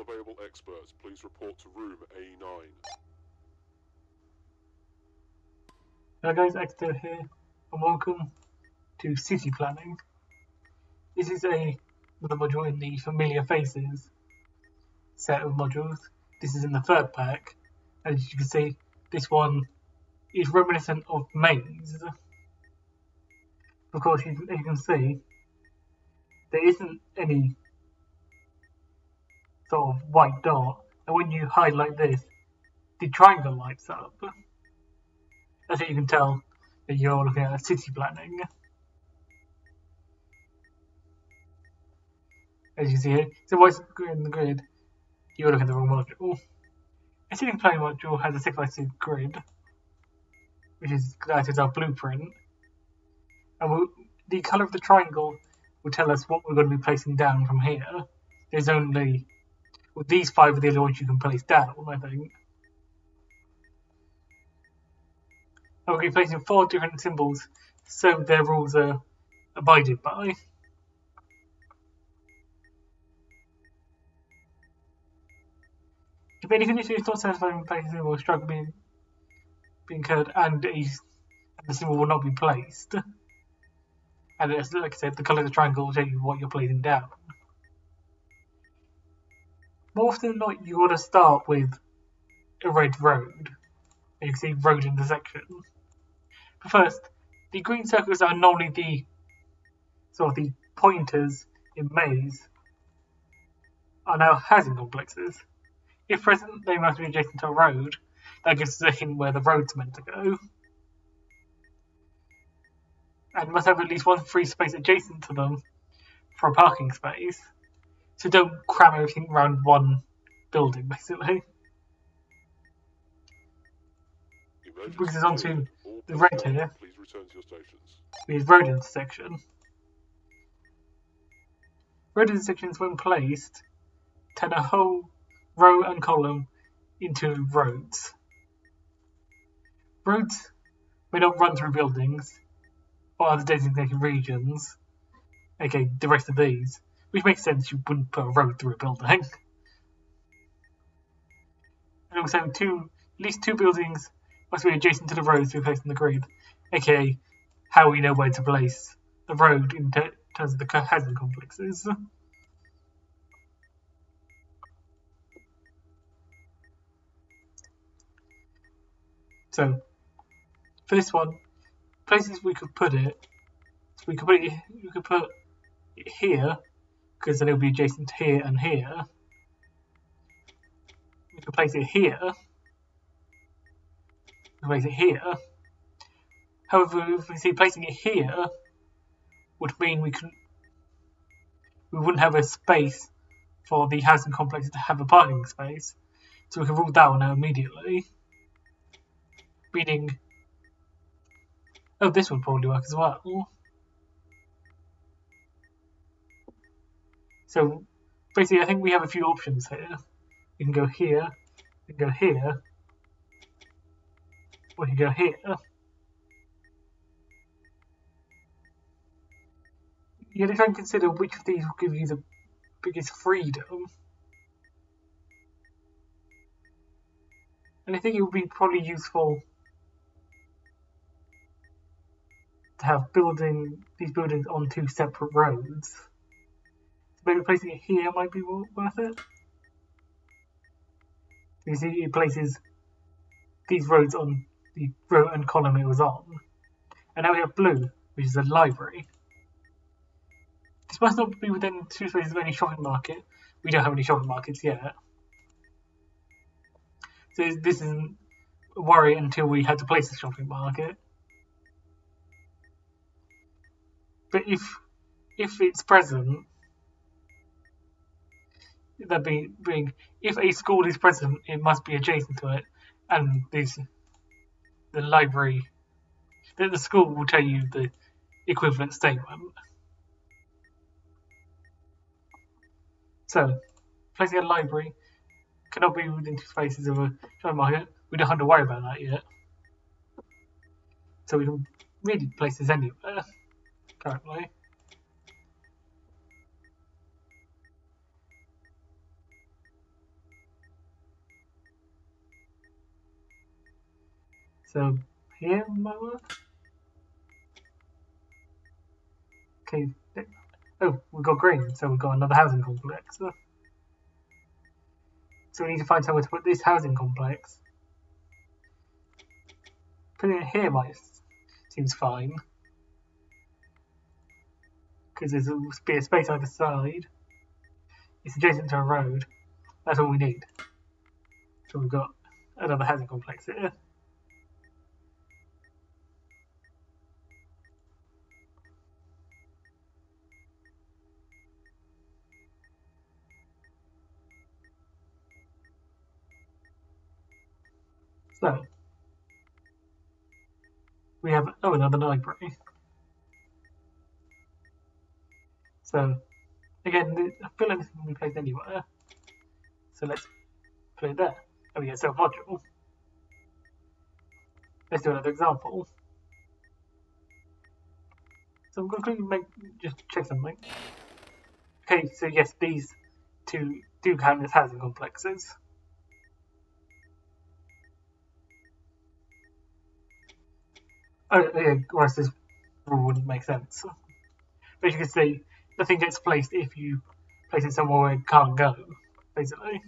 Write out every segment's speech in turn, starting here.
available experts, please report to room A9. Hello guys, Exeter here, and welcome to City Planning. This is another module in the Familiar Faces set of modules. This is in the third pack, and as you can see, this one is reminiscent of Maze. Of course, as you can see, there isn't any sort of white dot, and when you highlight this, the triangle lights up. That's how you can tell that you're looking at city planning. As you see here, so what's in the grid, you're looking at the wrong module. A city planning module has a 6x6 grid, which is that is our blueprint, and the colour of the triangle will tell us what we're going to be placing down from here. There's only, well, these 5 are the only ones you can place down, I think. And we'll be placing 4 different symbols, so their rules are abided by. If any condition is not satisfied in placing a symbol, struggle being incurred, and the symbol will not be placed. And it's, like I said, the colour of the triangle will tell you what you're placing down. More often than not, you want to start with a red road. And you can see road intersection. But first, the green circles are normally the pointers in Maze are now housing complexes. If present, they must be adjacent to a road. That gives us a hint where the road's meant to go. And must have at least one free space adjacent to them for a parking space. So don't cram everything around one building, basically. Which brings us on to the red here. Please return to your stations. Is road intersection. Road intersections, when placed, turn a whole row and column into roads. Roads may not run through buildings or other designated regions, aka the rest of these, which makes sense, you wouldn't put a road through a building. And also, at least 2 buildings must be adjacent to the roads to be placed in the grid, aka how we know where to place the road in terms of the housing complexes. So, for this one, places we could put it, we could put it here, because then it would be adjacent to here and here. We could place it here. We could place it here. However, if we see placing it here would mean we wouldn't have a space for the housing complex to have a parking space, so we can rule that one out immediately. Meaning, oh, this would probably work as well. So, basically, I think we have a few options here. We can go here, we can go here, or we can go here. You have to try and consider which of these will give you the biggest freedom. And I think it would be probably useful to have these buildings on 2 separate roads. So maybe placing it here might be worth it. You see, it places these roads on the row and column it was on. And now we have blue, which is a library. This must not be within 2 spaces of any shopping market. We don't have any shopping markets yet. So this isn't a worry until we had to place a shopping market. But if it's present, that being if a school is present, it must be adjacent to it, and the library, the school will tell you the equivalent statement. So, placing a library cannot be within 2 spaces of a shopping market. We don't have to worry about that yet. So we can really place this anywhere. Currently. So here might work. Okay. Oh, we've got green, so we've got another housing complex. So we need to find somewhere to put this housing complex. Putting it here seems fine. Because there's a bit of space either side. It's adjacent to a road. That's all we need. So we've got another housing complex here. So we have another library. So again, I feel like this can be placed anywhere. So let's put it there. Oh yeah, so module. Let's do another example. So I'm going to just check something. Okay, so yes, these two do count as housing complexes. Oh yeah, whereas this rule wouldn't make sense. But you can see, nothing gets placed if you place it somewhere where it can't go, basically.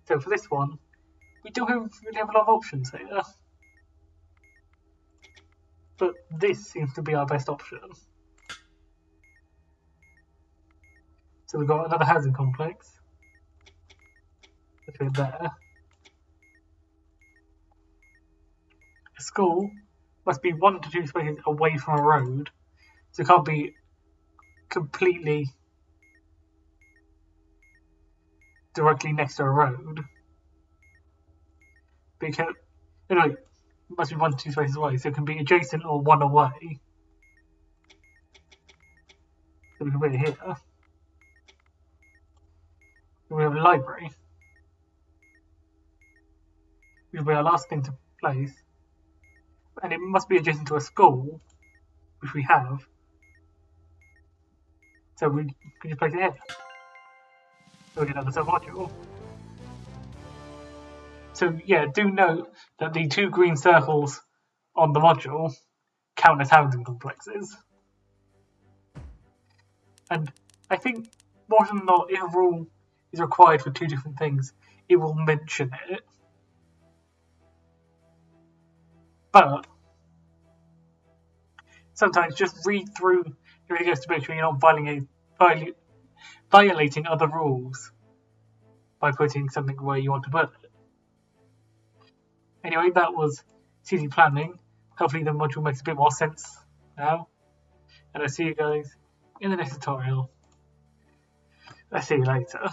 So for this one, we don't really have a lot of options here. But this seems to be our best option. So we've got another housing complex. Let's put it there. A school must be 1 to 2 spaces away from a road. So it can't be completely directly next to a road. Because anyway, it must be 1 to 2 spaces away, so it can be adjacent or 1 away. So we can put it here. We have a library. Which will be our last thing to place. And it must be adjacent to a school, which we have. So we can just place it here. So we get another submodule. So yeah, do note that the 2 green circles on the module count as housing complexes. And I think more often than not, if a rule is required for 2 different things, it will mention it. But sometimes just read through everything else to make sure you're not violating other rules by putting something where you want to put it. Anyway, that was city planning. Hopefully the module makes a bit more sense now. And I'll see you guys in the next tutorial. I'll see you later.